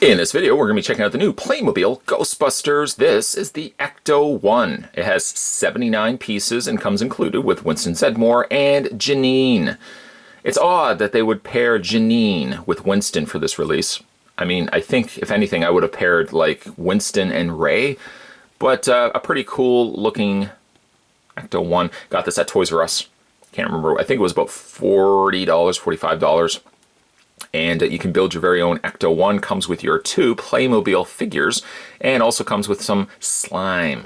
In this video, we're going to be checking out the new Playmobil Ghostbusters. This is the Ecto-1. It has 79 pieces and comes included with Winston, Zeddemore, and Janine. It's odd that they would pair Janine with Winston for this release. I mean, I think, if anything, I would have paired, like, Winston and Ray. But a pretty cool looking Ecto-1. Got this at Toys R Us. Can't remember. I think it was about $40, $45. And you can build your very own Ecto-1. Comes with your 2 Playmobil figures, and also comes with some slime.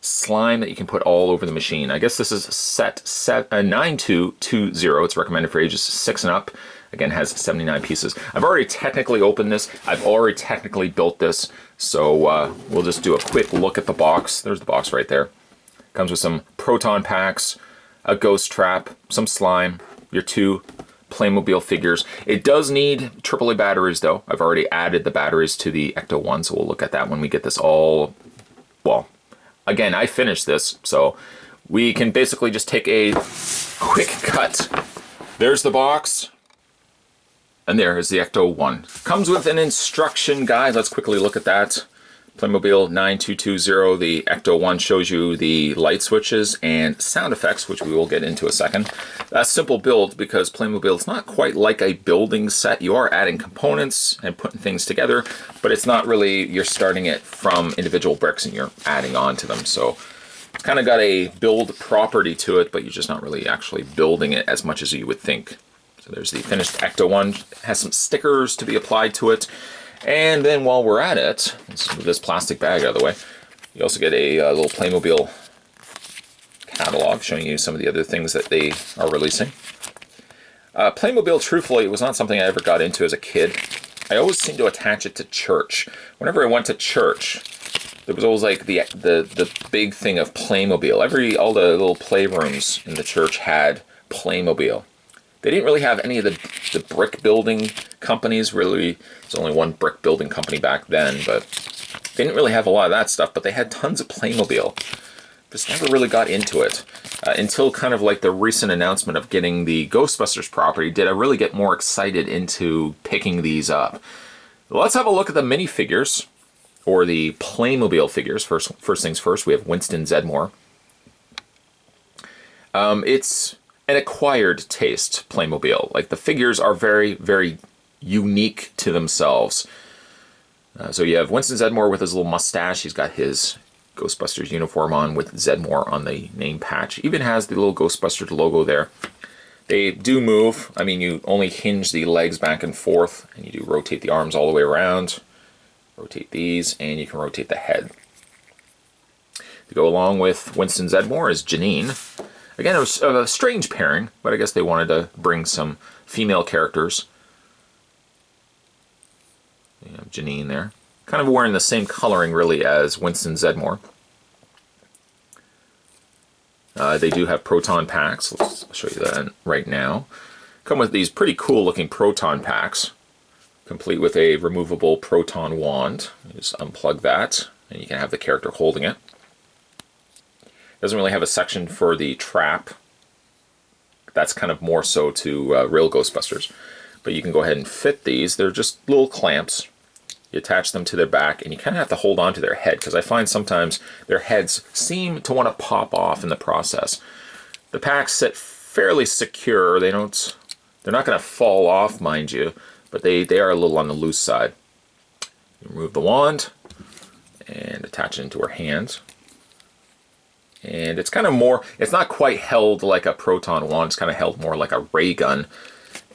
Slime that you can put all over the machine. I guess this is set 9220. It's recommended for ages 6 and up. Again, has 79 pieces. I've already technically opened this. I've already technically built this. So we'll just do a quick look at the box. There's the box right there. Comes with some proton packs, a ghost trap, some slime, your 2 Playmobil figures. It does need AAA batteries though. I've already added the batteries to the Ecto-1, so we'll look at that when we get this all, well, again, I finished this, so we can basically just take a quick cut. There's the box, and there is the Ecto-1. Comes with an instruction guide. Let's quickly look at that. Playmobil 9220, the Ecto-1 shows you the light switches and sound effects, which we will get into a second. A simple build because Playmobil is not quite like a building set. You are adding components and putting things together, but it's not really, you're starting it from individual bricks and you're adding on to them. So it's kind of got a build property to it, but you're just not really actually building it as much as you would think. So there's the finished Ecto-1. It has some stickers to be applied to it. And then while we're at it, let's move this plastic bag out of the way. You also get a little Playmobil catalog showing you some of the other things that they are releasing. Playmobil, truthfully, was not something I ever got into as a kid. I always seemed to attach it to church. Whenever I went to church, there was always like the big thing of Playmobil. All the little playrooms in the church had Playmobil. They didn't really have any of the brick building companies, really. There's only one brick building company back then, but they didn't really have a lot of that stuff, but they had tons of Playmobil. Just never really got into it. Until kind of like the recent announcement of getting the Ghostbusters property, did I really get more excited into picking these up. Let's have a look at the minifigures, or the Playmobil figures. First things first, we have Winston Zeddemore. It's an acquired taste Playmobil. Like, the figures are very, very unique to themselves. So you have Winston Zeddemore with his little mustache. He's got his Ghostbusters uniform on with Zeddemore on the name patch. Even has the little Ghostbusters logo there. They do move. I mean, you only hinge the legs back and forth, and you do rotate the arms all the way around. Rotate these, and you can rotate the head. To go along with Winston Zeddemore is Janine. Again, it was a strange pairing, but I guess they wanted to bring some female characters. You have Janine there. Kind of wearing the same coloring, really, as Winston Zeddemore. They do have proton packs. Let's show you that right now. Come with these pretty cool-looking proton packs, complete with a removable proton wand. You just unplug that, and you can have the character holding it. Doesn't really have a section for the trap. That's kind of more so to real Ghostbusters. But you can go ahead and fit these. They're just little clamps. You attach them to their back, and you kind of have to hold on to their head, because I find sometimes their heads seem to want to pop off in the process. The packs sit fairly secure. They're not going to fall off, mind you, but they are a little on the loose side. You remove the wand and attach it into her hands. And it's kind of more, it's not quite held like a proton wand, it's kind of held more like a ray gun.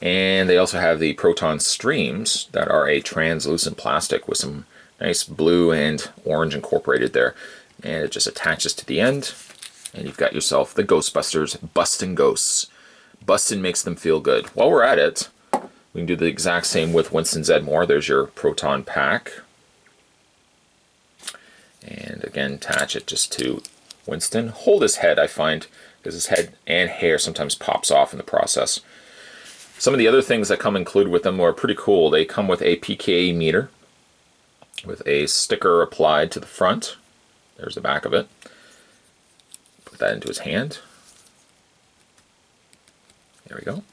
And they also have the proton streams that are a translucent plastic with some nice blue and orange incorporated there. And it just attaches to the end, and you've got yourself the Ghostbusters Bustin' Ghosts. Bustin' makes them feel good. While we're at it, we can do the exact same with Winston Zeddemore. There's your proton pack. And again, attach it just to Winston. Hold his head, I find, because his head and hair sometimes pops off in the process. Some of the other things that come included with them are pretty cool. They come with a PKA meter with a sticker applied to the front. There's the back of it. Put that into his hand. There we go.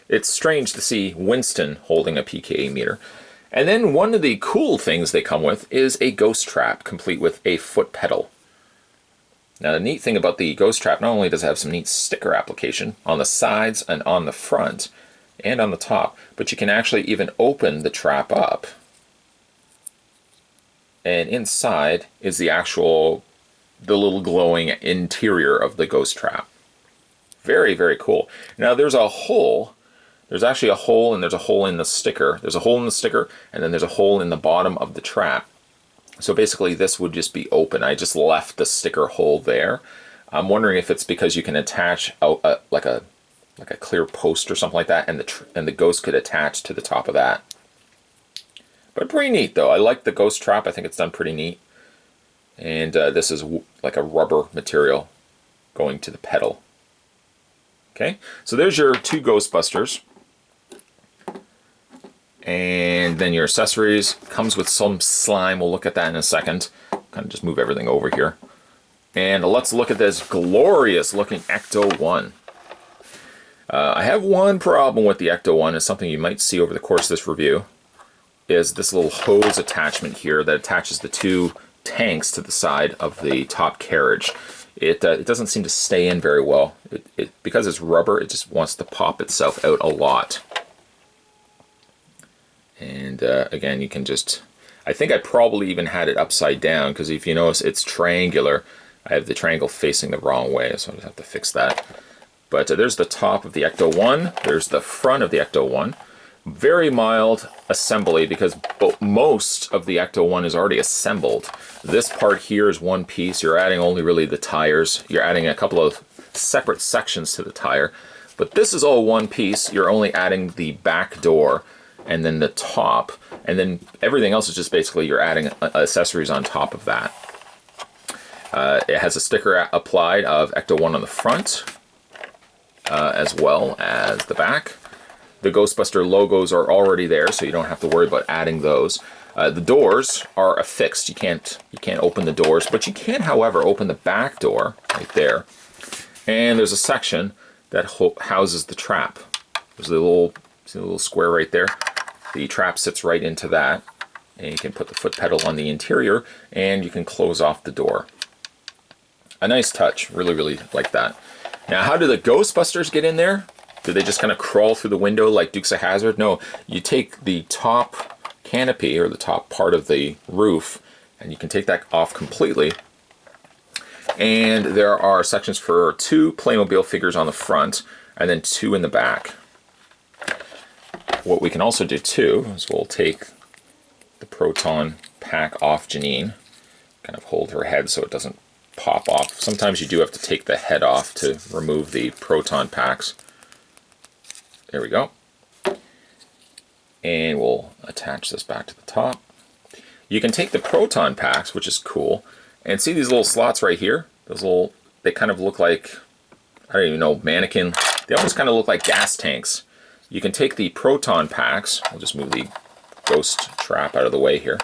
It's strange to see Winston holding a PKA meter. And then one of the cool things they come with is a ghost trap, complete with a foot pedal. Now the neat thing about the ghost trap, not only does it have some neat sticker application on the sides and on the front and on the top, but you can actually even open the trap up. And inside is the little glowing interior of the ghost trap. Very, very cool. Now there's a hole. There's actually a hole, and there's a hole in the sticker. There's a hole in the sticker, and then there's a hole in the bottom of the trap. So basically this would just be open. I just left the sticker hole there. I'm wondering if it's because you can attach like a clear post or something like that, and the ghost could attach to the top of that. But pretty neat though. I like the ghost trap. I think it's done pretty neat. And this is like a rubber material going to the pedal. Okay, so there's your two Ghostbusters. And then your accessories comes with some slime. We'll look at that in a second. Kind of just move everything over here. And let's look at this glorious looking Ecto-1. I have one problem with the Ecto-1. It's something you might see over the course of this review. Is this little hose attachment here that attaches the two tanks to the side of the top carriage. It doesn't seem to stay in very well. Because it's rubber, it just wants to pop itself out a lot. And again, you can just, I think I probably even had it upside down, because if you notice it's triangular. I have the triangle facing the wrong way, so I just have to fix that. But there's the top of the Ecto-1, there's the front of the Ecto-1. Very mild assembly, because most of the Ecto-1 is already assembled. This part here is one piece. You're adding only really the tires. You're adding a couple of separate sections to the tire. But this is all one piece. You're only adding the back door and then the top, and then everything else is just basically you're adding accessories on top of that. It has a sticker applied of Ecto-1 on the front, as well as the back. The Ghostbuster logos are already there, so you don't have to worry about adding those. The doors are affixed. You can't open the doors, but you can, however, open the back door right there. And there's a section that houses the trap. There's a little square right there. The trap sits right into that, and you can put the foot pedal on the interior, and you can close off the door. A nice touch. Really, really like that. Now, how do the Ghostbusters get in there? Do they just kind of crawl through the window like Dukes of Hazzard? No, you take the top canopy, or the top part of the roof, and you can take that off completely. And there are sections for 2 Playmobil figures on the front, and then 2 in the back. What we can also do too is we'll take the proton pack off Janine, kind of hold her head so it doesn't pop off. Sometimes you do have to take the head off to remove the proton packs. There we go. And we'll attach this back to the top. You can take the proton packs, which is cool, and see these little slots right here? They kind of look like, I don't even know, mannequin. They almost kind of look like gas tanks. You can take the proton packs. I'll just move the ghost trap out of the way here.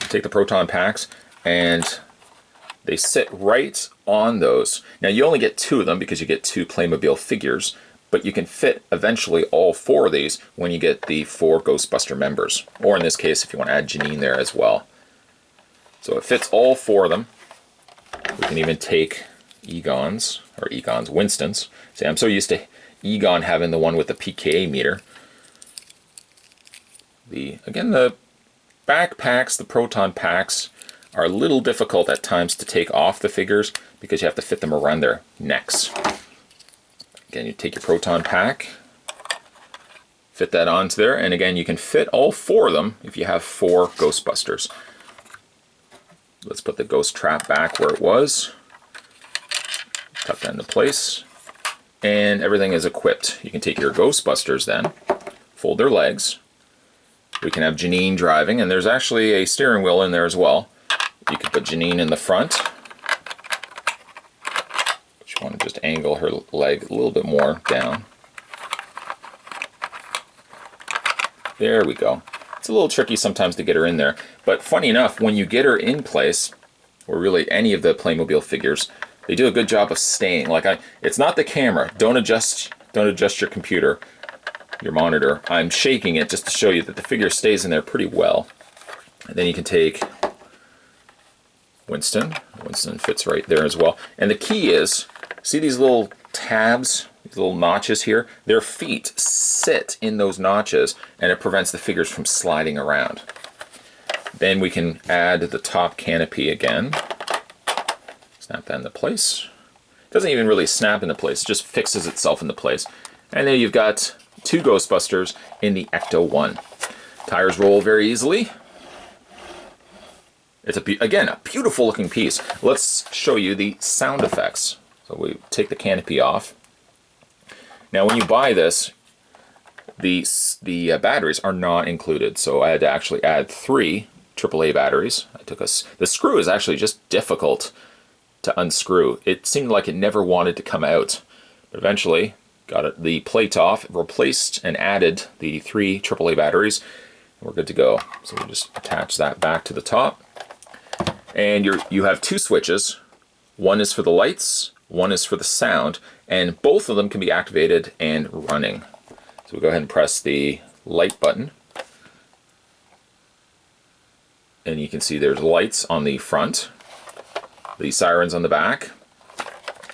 Take the proton packs, and they sit right on those. Now you only get 2 of them because you get 2 Playmobil figures, but you can fit eventually all 4 of these when you get the 4 Ghostbuster members. Or in this case, if you want to add Janine there as well. So it fits all 4 of them. We can even take Winston's. See, I'm so used to Egon having the one with the PKA meter. Again, the backpacks, the proton packs, are a little difficult at times to take off the figures because you have to fit them around their necks. Again, you take your proton pack, fit that onto there, and again, you can fit all 4 of them if you have 4 Ghostbusters. Let's put the ghost trap back where it was. Tuck that into place. And everything is equipped. You can take your Ghostbusters then, fold their legs. We can have Janine driving, and there's actually a steering wheel in there as well. You can put Janine in the front. But you want to just angle her leg a little bit more down. There we go. It's a little tricky sometimes to get her in there, but funny enough, when you get her in place, or really any of the Playmobil figures, they do a good job of staying. It's not the camera. Don't adjust your computer. your monitor. I'm shaking it just to show you that the figure stays in there pretty well. And then you can take Winston. Winston fits right there as well. And the key is, see these little tabs, these little notches here? Their feet sit in those notches, and it prevents the figures from sliding around. Then we can add the top canopy again. Snap that into place. It doesn't even really snap into place, it just fixes itself into place. And then you've got 2 Ghostbusters in the Ecto-1. Tires roll very easily. It's, again, a beautiful looking piece. Let's show you the sound effects. So we take the canopy off. Now when you buy this, the batteries are not included. So I had to actually add 3 AAA batteries. The screw is actually just difficult to unscrew. It seemed like it never wanted to come out. But eventually got the plate off, replaced and added the 3 AAA batteries. And we're good to go. So we just attach that back to the top. And you have 2 switches. One is for the lights, one is for the sound, and both of them can be activated and running. So we go ahead and press the light button. And you can see there's lights on the front, the sirens on the back,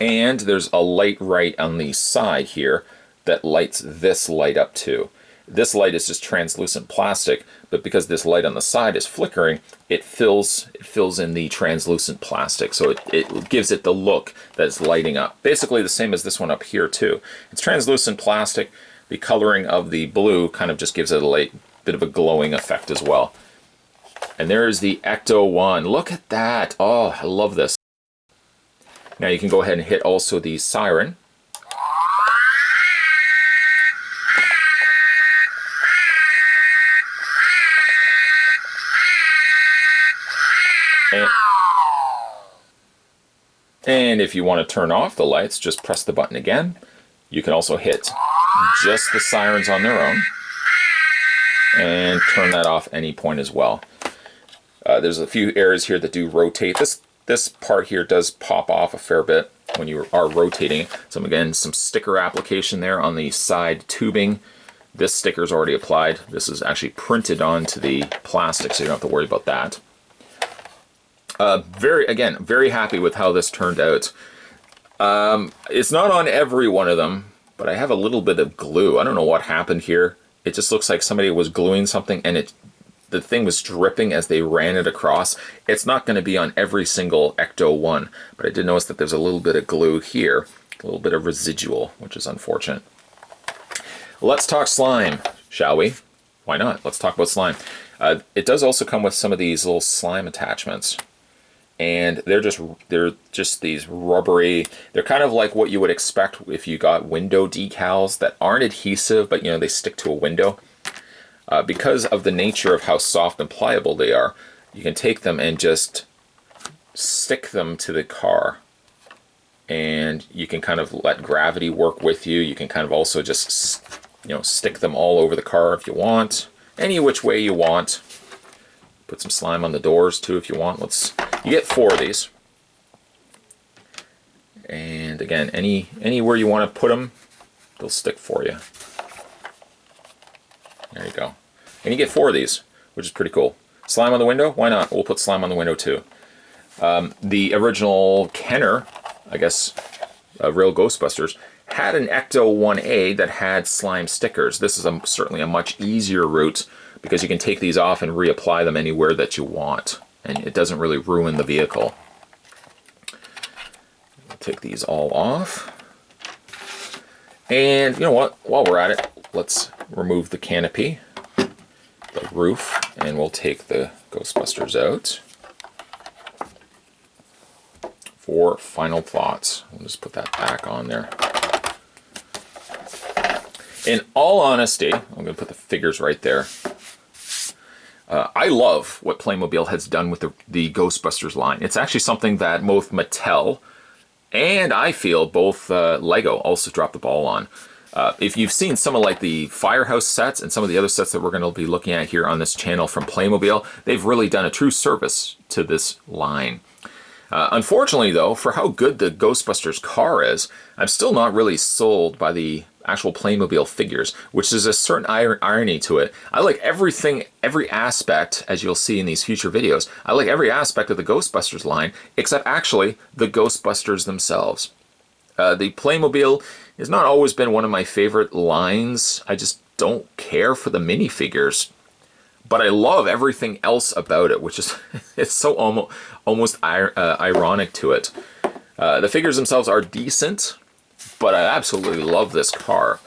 and there's a light right on the side here that lights this light up too. This light is just translucent plastic, but because this light on the side is flickering, it fills in the translucent plastic, so it gives it the look that it's lighting up. Basically the same as this one up here too. It's translucent plastic. The coloring of the blue kind of just gives it a bit of a glowing effect as well. And there is the Ecto-1. Look at that. Oh, I love this. Now you can go ahead and hit also the siren. And if you want to turn off the lights, just press the button again. You can also hit just the sirens on their own and turn that off any point as well. There's a few areas here that do rotate. This part here does pop off a fair bit when you are rotating. So again, some sticker application there on the side tubing. This sticker is already applied. This is actually printed onto the plastic, so you don't have to worry about that. Very happy with how this turned out. It's not on every one of them, but I have a little bit of glue. I don't know what happened here. It just looks like somebody was gluing something and the thing was dripping as they ran it across. It's not going to be on every single Ecto-1, but I did notice that there's a little bit of glue here, a little bit of residual, which is unfortunate. Let's talk slime, shall we? Why not? Let's talk about slime. It does also come with some of these little slime attachments. And they're just these rubbery, they're kind of like what you would expect if you got window decals that aren't adhesive, but they stick to a window. Because of the nature of how soft and pliable they are, you can take them and just stick them to the car. And you can kind of let gravity work with you. You can kind of also just, stick them all over the car if you want. Any which way you want. Put some slime on the doors too if you want. You get 4 of these. And again, anywhere you want to put them, they'll stick for you. There you go. And you get 4 of these, which is pretty cool. Slime on the window? Why not? We'll put slime on the window too. The original Kenner, I guess, real Ghostbusters, had an Ecto-1A that had slime stickers. This is certainly a much easier route because you can take these off and reapply them anywhere that you want. And it doesn't really ruin the vehicle. I'll take these all off. And you know what? While we're at it, let's remove the canopy, the roof, and we'll take the Ghostbusters out. For final thoughts. We'll just put that back on there. In all honesty, I'm going to put the figures right there. I love what Playmobil has done with the Ghostbusters line. It's actually something that both Mattel and I feel both Lego also dropped the ball on. If you've seen some of like the Firehouse sets and some of the other sets that we're going to be looking at here on this channel from Playmobil, they've really done a true service to this line. Unfortunately though, for how good the Ghostbusters car is, I'm still not really sold by the actual Playmobil figures, which is a certain irony to it. I like everything, every aspect, as you'll see in these future videos, I like every aspect of the Ghostbusters line, except actually the Ghostbusters themselves. The Playmobil has not always been one of my favorite lines. I just don't care for the minifigures. But I love everything else about it, which is, it's so almost ironic to it. The figures themselves are decent, but I absolutely love this car.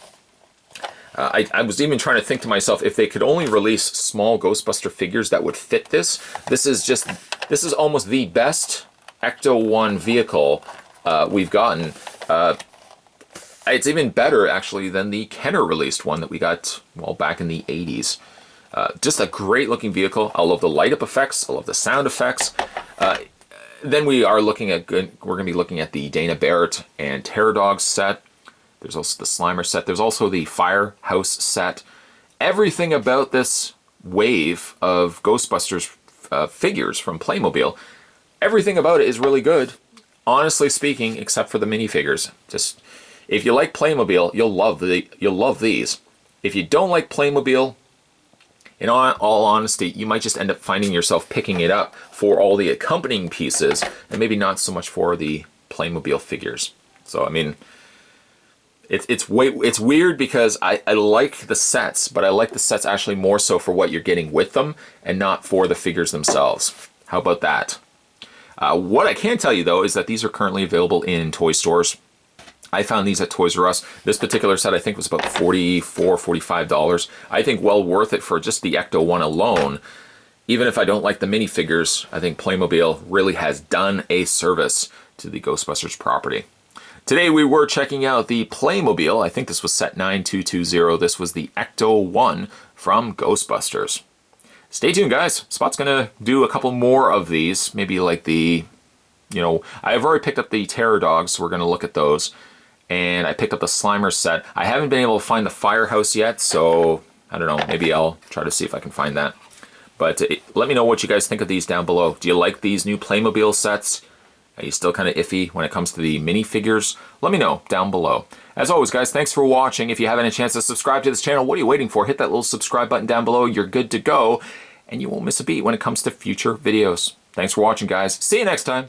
I was even trying to think to myself, if they could only release small Ghostbuster figures that would fit this. This is almost the best Ecto-1 vehicle we've gotten. It's even better, actually, than the Kenner released one that we got, well, back in the 80s. Just a great looking vehicle. I love the light up effects. I love the sound effects. Then we're going to be looking at the Dana Barrett and Terror Dogs set. There's also the Slimer set. There's also the Firehouse set. Everything about this wave of Ghostbusters figures from Playmobil, everything about it is really good, honestly speaking, except for the minifigures. Just, if you like Playmobil, you'll love these. If you don't like Playmobil, in all honesty, you might just end up finding yourself picking it up for all the accompanying pieces, and maybe not so much for the Playmobil figures. So, I mean, it's weird because I like the sets, but I like the sets actually more so for what you're getting with them, and not for the figures themselves. How about that? What I can tell you, though, is that these are currently available in toy stores. I found these at Toys R Us. This particular set I think was about $44, $45. I think well worth it for just the Ecto-1 alone. Even if I don't like the minifigures, I think Playmobil really has done a service to the Ghostbusters property. Today we were checking out the Playmobil. I think this was set 9220. This was the Ecto-1 from Ghostbusters. Stay tuned, guys. Spot's gonna do a couple more of these. Maybe like the, I've already picked up the Terror Dogs, so we're gonna look at those. And I picked up the Slimer set. I haven't been able to find the Firehouse yet, so I don't know. Maybe I'll try to see if I can find that. But let me know what you guys think of these down below. Do you like these new Playmobil sets? Are you still kind of iffy when it comes to the minifigures? Let me know down below. As always, guys, thanks for watching. If you haven't had a chance to subscribe to this channel, what are you waiting for? Hit that little subscribe button down below. You're good to go. And you won't miss a beat when it comes to future videos. Thanks for watching, guys. See you next time.